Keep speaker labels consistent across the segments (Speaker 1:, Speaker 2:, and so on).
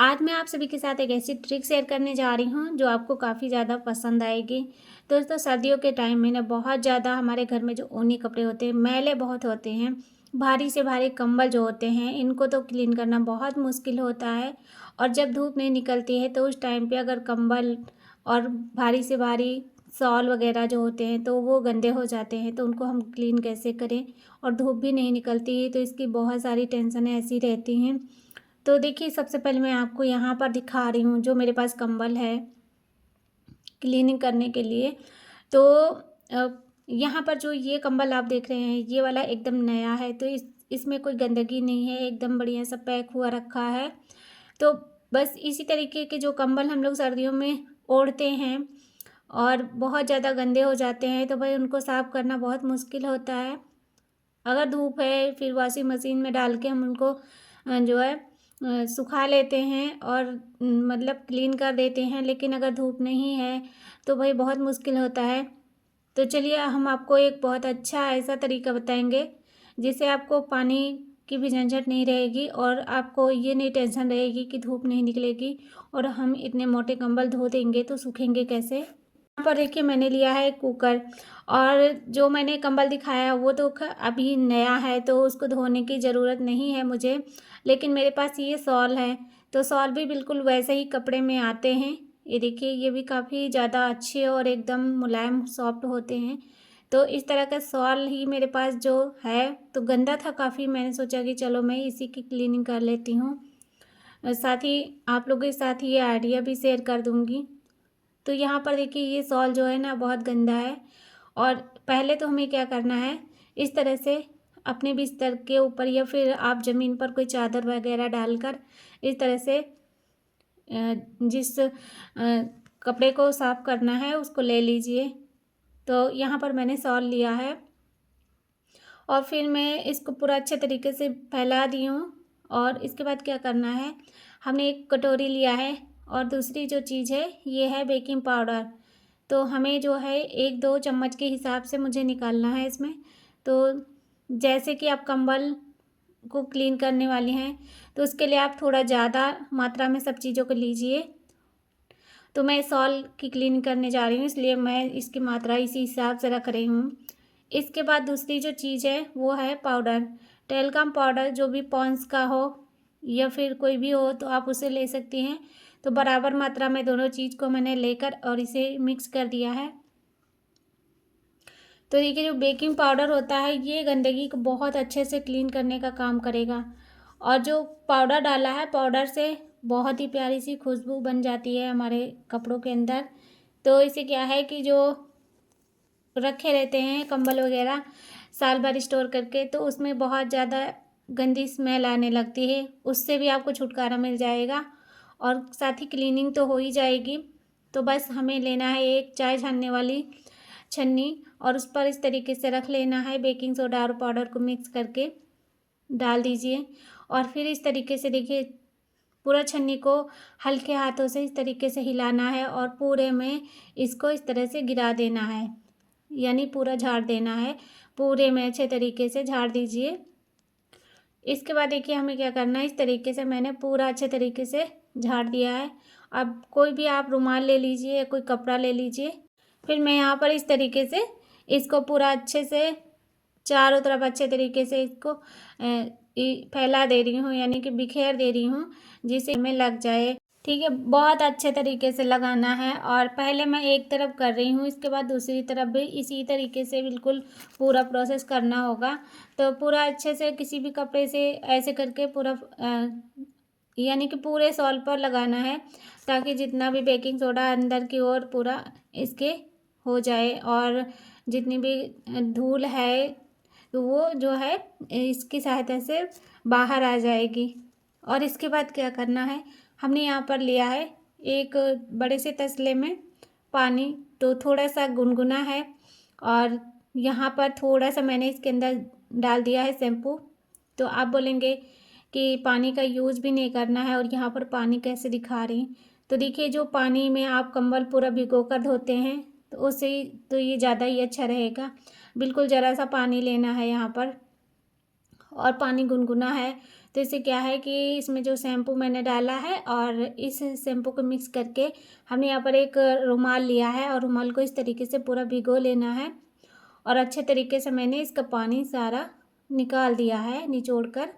Speaker 1: आज मैं आप सभी के साथ एक ऐसी ट्रिक शेयर करने जा रही हूँ जो आपको काफ़ी ज़्यादा पसंद आएगी। दोस्तों, सर्दियों के टाइम में ना बहुत ज़्यादा हमारे घर में जो ऊनी कपड़े होते हैं, मैले बहुत होते हैं। भारी से भारी कंबल जो होते हैं, इनको तो क्लीन करना बहुत मुश्किल होता है। और जब धूप नहीं निकलती है तो उस टाइम पे अगर कंबल और भारी से भारी शॉल वगैरह जो होते हैं तो वो गंदे हो जाते हैं, तो उनको हम क्लीन कैसे करें। और धूप भी नहीं निकलती है तो इसकी बहुत सारी टेंशनें ऐसी रहती हैं। तो देखिए, सबसे पहले मैं आपको यहाँ पर दिखा रही हूँ जो मेरे पास कंबल है क्लीनिंग करने के लिए। तो यहाँ पर जो ये कंबल आप देख रहे हैं, ये वाला एकदम नया है, तो इसमें कोई गंदगी नहीं है, एकदम बढ़िया सा पैक हुआ रखा है। तो बस इसी तरीके के जो कंबल हम लोग सर्दियों में ओढ़ते हैं और बहुत ज़्यादा गंदे हो जाते हैं, तो भाई उनको साफ़ करना बहुत मुश्किल होता है। अगर धूप है फिर वॉशिंग मशीन में डाल के हम उनको जो है सुखा लेते हैं और मतलब क्लीन कर देते हैं। लेकिन अगर धूप नहीं है तो भाई बहुत मुश्किल होता है। तो चलिए, हम आपको एक बहुत अच्छा ऐसा तरीका बताएंगे जिससे आपको पानी की भी झंझट नहीं रहेगी और आपको ये नहीं टेंशन रहेगी कि धूप नहीं निकलेगी और हम इतने मोटे कंबल धो देंगे तो सूखेंगे कैसे। यहाँ पर देखिए, मैंने लिया है कुकर। और जो मैंने कंबल दिखाया वो तो अभी नया है, तो उसको धोने की ज़रूरत नहीं है मुझे। लेकिन मेरे पास ये शॉल है, तो शॉल भी बिल्कुल वैसे ही कपड़े में आते हैं। ये देखिए, ये भी काफ़ी ज़्यादा अच्छे और एकदम मुलायम सॉफ्ट होते हैं। तो इस तरह का शॉल ही मेरे पास जो है, तो गंदा था काफ़ी, मैंने सोचा कि चलो मैं इसी की क्लीनिंग कर लेती हूँ। साथ ही आप लोगों के साथ ये आइडिया भी शेयर कर दूँगी। तो यहाँ पर देखिए, ये शॉल जो है ना बहुत गंदा है। और पहले तो हमें क्या करना है, इस तरह से अपने बिस्तर के ऊपर या फिर आप ज़मीन पर कोई चादर वगैरह डालकर इस तरह से जिस कपड़े को साफ़ करना है उसको ले लीजिए। तो यहाँ पर मैंने शॉल लिया है और फिर मैं इसको पूरा अच्छे तरीके से फैला दी हूँ। और इसके बाद क्या करना है, हमने एक कटोरी लिया है और दूसरी जो चीज़ है ये है बेकिंग पाउडर। तो हमें जो है 1-2 चम्मच के हिसाब से मुझे निकालना है इसमें। तो जैसे कि आप कंबल को क्लीन करने वाली हैं तो उसके लिए आप थोड़ा ज़्यादा मात्रा में सब चीज़ों को लीजिए। तो मैं शॉल की क्लीनिंग करने जा रही हूँ, इसलिए मैं इसकी मात्रा इसी हिसाब से रख रही हूँ। इसके बाद दूसरी जो चीज़ है वो है पाउडर, टेल्कम पाउडर, जो भी पॉन्ड्स का हो या फिर कोई भी हो तो आप उसे ले सकती हैं। तो बराबर मात्रा में दोनों चीज़ को मैंने लेकर और इसे मिक्स कर दिया है। तो देखिए, जो बेकिंग पाउडर होता है ये गंदगी को बहुत अच्छे से क्लीन करने का काम करेगा। और जो पाउडर डाला है, पाउडर से बहुत ही प्यारी सी खुशबू बन जाती है हमारे कपड़ों के अंदर। तो इससे क्या है कि जो रखे रहते हैं कंबल वगैरह साल भर स्टोर करके, तो उसमें बहुत ज़्यादा गंदी स्मेल आने लगती है, उससे भी आपको छुटकारा मिल जाएगा और साथ ही क्लीनिंग तो हो ही जाएगी। तो बस हमें लेना है एक चाय छानने वाली छन्नी और उस पर इस तरीके से रख लेना है, बेकिंग सोडा और पाउडर को मिक्स करके डाल दीजिए। और फिर इस तरीके से देखिए, पूरा छन्नी को हल्के हाथों से इस तरीके से हिलाना है और पूरे में इसको इस तरह से गिरा देना है, यानी पूरा झाड़ देना है। पूरे में अच्छे तरीके से झाड़ दीजिए। इसके बाद देखिए, हमें क्या करना है, इस तरीके से मैंने पूरा अच्छे तरीके से झाड़ दिया है। अब कोई भी आप रुमाल ले लीजिए या कोई कपड़ा ले लीजिए। फिर मैं यहाँ पर इस तरीके से इसको पूरा अच्छे से चारों तरफ अच्छे तरीके से इसको फैला दे रही हूँ, यानी कि बिखेर दे रही हूँ, जिससे हमें लग जाए। ठीक है, बहुत अच्छे तरीके से लगाना है। और पहले मैं एक तरफ कर रही हूँ, इसके बाद दूसरी तरफ भी इसी तरीके से बिल्कुल पूरा प्रोसेस करना होगा। तो पूरा अच्छे से किसी भी कपड़े से ऐसे करके पूरा यानी कि पूरे शॉल पर लगाना है, ताकि जितना भी बेकिंग सोडा अंदर की ओर पूरा इसके हो जाए और जितनी भी धूल है तो वो जो है इसकी सहायता से बाहर आ जाएगी। और इसके बाद क्या करना है, हमने यहाँ पर लिया है एक बड़े से तसले में पानी, तो थोड़ा सा गुनगुना है और यहाँ पर थोड़ा सा मैंने इसके अंदर डाल दिया है शैम्पू। तो आप बोलेंगे कि पानी का यूज़ भी नहीं करना है और यहाँ पर पानी कैसे दिखा रही। तो देखिए, जो पानी में आप कंबल पूरा भिगो कर धोते हैं तो उससे तो ये ज़्यादा ही अच्छा रहेगा। बिल्कुल ज़रा सा पानी लेना है यहाँ पर और पानी गुनगुना है तो इससे क्या है कि इसमें जो शैम्पू मैंने डाला है और इस शैम्पू को मिक्स करके हमने यहाँ पर एक रुमाल लिया है और रुमाल को इस तरीके से पूरा भिगो लेना है और अच्छे तरीके से मैंने इसका पानी सारा निकाल दिया है निचोड़ कर।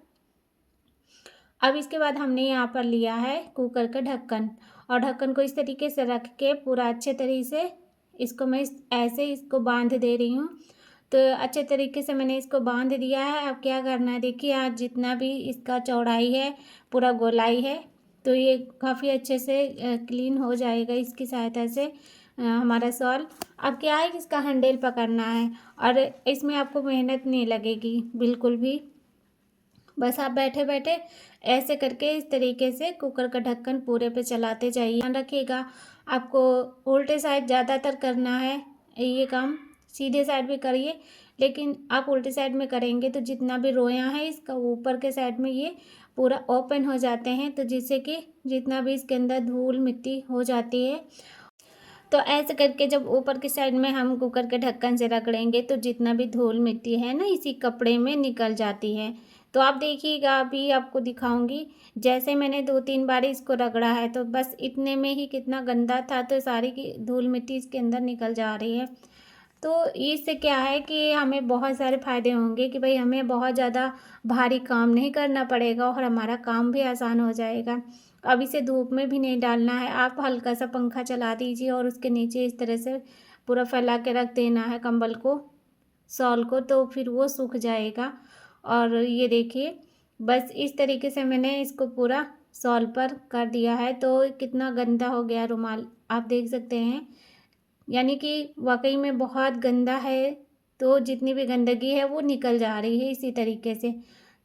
Speaker 1: अब इसके बाद हमने यहाँ पर लिया है कुकर का ढक्कन और ढक्कन को इस तरीके से रख के पूरा अच्छे तरीके से इसको मैं ऐसे इसको बांध दे रही हूँ। तो अच्छे तरीके से मैंने इसको बांध दिया है। अब क्या करना है, देखिए आज जितना भी इसका चौड़ाई है पूरा गोलाई है, तो ये काफ़ी अच्छे से क्लीन हो जाएगा इसकी सहायता से हमारा सॉल। अब क्या है कि इसका हैंडल पकड़ना है और इसमें आपको मेहनत नहीं लगेगी बिल्कुल भी। बस आप बैठे बैठे ऐसे करके इस तरीके से कुकर का ढक्कन पूरे पे चलाते जाइए। ध्यान रखिएगा आपको उल्टे साइड ज़्यादातर करना है ये काम, सीधे साइड भी करिए लेकिन आप उल्टे साइड में करेंगे तो जितना भी रोयां हैं इसका ऊपर के साइड में ये पूरा ओपन हो जाते हैं, तो जिससे कि जितना भी इसके अंदर धूल मिट्टी हो जाती है, तो ऐसे करके जब ऊपर की साइड में हम कुकर के ढक्कन से रगड़ेंगे तो जितना भी धूल मिट्टी है ना इसी कपड़े में निकल जाती है। तो आप देखिएगा, अभी आपको दिखाऊंगी जैसे मैंने 2-3 बार इसको रगड़ा है तो बस इतने में ही कितना गंदा था, तो सारी की धूल मिट्टी इसके अंदर निकल जा रही है। तो इससे क्या है कि हमें बहुत सारे फ़ायदे होंगे कि भाई हमें बहुत ज़्यादा भारी काम नहीं करना पड़ेगा और हमारा काम भी आसान हो जाएगा। अब इसे धूप में भी नहीं डालना है, आप हल्का सा पंखा चला दीजिए और उसके नीचे इस तरह से पूरा फैला के रख देना है कंबल को, शॉल को, तो फिर वो सूख जाएगा। और ये देखिए बस इस तरीके से मैंने इसको पूरा शॉल पर कर दिया है। तो कितना गंदा हो गया रुमाल आप देख सकते हैं, यानी कि वाकई में बहुत गंदा है। तो जितनी भी गंदगी है वो निकल जा रही है इसी तरीके से।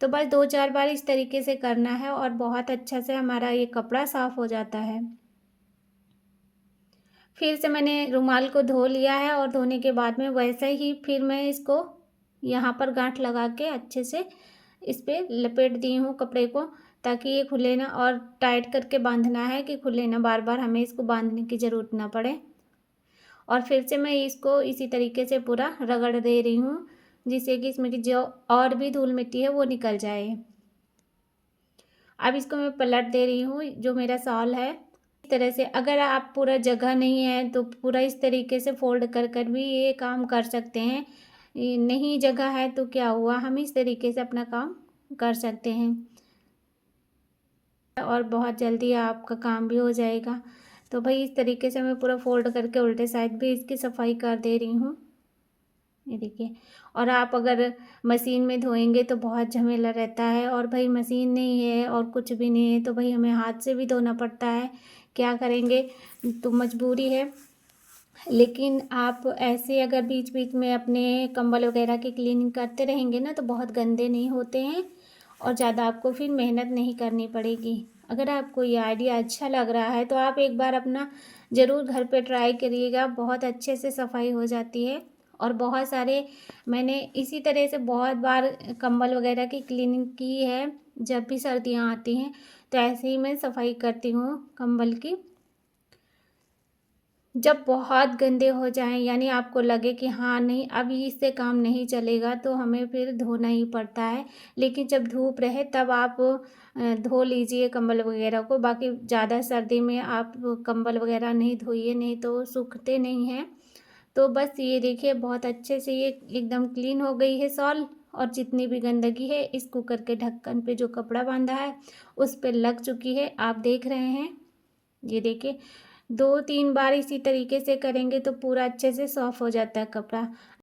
Speaker 1: तो बस 2-4 बार इस तरीके से करना है और बहुत अच्छा से हमारा ये कपड़ा साफ़ हो जाता है। फिर से मैंने रुमाल को धो लिया है और धोने के बाद में वैसे ही फिर मैं इसको यहाँ पर गांठ लगा के अच्छे से इस पर लपेट दी हूँ कपड़े को, ताकि ये खुले ना, और टाइट करके बांधना है कि खुले ना, बार बार हमें इसको बांधने की ज़रूरत ना पड़े। और फिर से मैं इसको इसी तरीके से पूरा रगड़ दे रही हूँ जिससे कि इसमें की जो और भी धूल मिट्टी है वो निकल जाए। अब इसको मैं पलट दे रही हूँ जो मेरा शॉल है इस तरह से। अगर आप पूरा जगह नहीं है तो पूरा इस तरीके से फोल्ड कर कर भी ये काम कर सकते हैं, नहीं जगह है तो क्या हुआ, हम इस तरीके से अपना काम कर सकते हैं और बहुत जल्दी आपका काम भी हो जाएगा। तो भाई इस तरीके से मैं पूरा फोल्ड करके उल्टे साइड भी इसकी सफाई कर दे रही हूँ, ये देखिए। और आप अगर मशीन में धोएंगे तो बहुत झमेला रहता है, और भाई मशीन नहीं है और कुछ भी नहीं है तो भाई हमें हाथ से भी धोना पड़ता है, क्या करेंगे, तो मजबूरी है। लेकिन आप ऐसे अगर बीच बीच में अपने कंबल वगैरह की क्लीनिंग करते रहेंगे ना तो बहुत गंदे नहीं होते हैं और ज़्यादा आपको फिर मेहनत नहीं करनी पड़ेगी। अगर आपको ये आइडिया अच्छा लग रहा है तो आप एक बार अपना ज़रूर घर पे ट्राई करिएगा, बहुत अच्छे से सफाई हो जाती है। और बहुत सारे मैंने इसी तरह से बहुत बार कंबल वगैरह की क्लीनिंग की है, जब भी सर्दियाँ आती हैं तो ऐसे ही मैं सफाई करती हूँ कंबल की। जब बहुत गंदे हो जाएं, यानी आपको लगे कि हाँ नहीं अभी इससे काम नहीं चलेगा, तो हमें फिर धोना ही पड़ता है। लेकिन जब धूप रहे तब आप धो लीजिए कंबल वगैरह को, बाकी ज़्यादा सर्दी में आप कंबल वगैरह नहीं धोइए, नहीं तो सूखते नहीं हैं। तो बस ये देखिए बहुत अच्छे से ये एकदम क्लीन हो गई है शॉल, और जितनी भी गंदगी है इस कुकर के ढक्कन पे जो कपड़ा बांधा है उस पर लग चुकी है, आप देख रहे हैं। ये देखिए 2-3 बार इसी तरीके से करेंगे तो पूरा अच्छे से सॉफ्ट हो जाता है कपड़ा।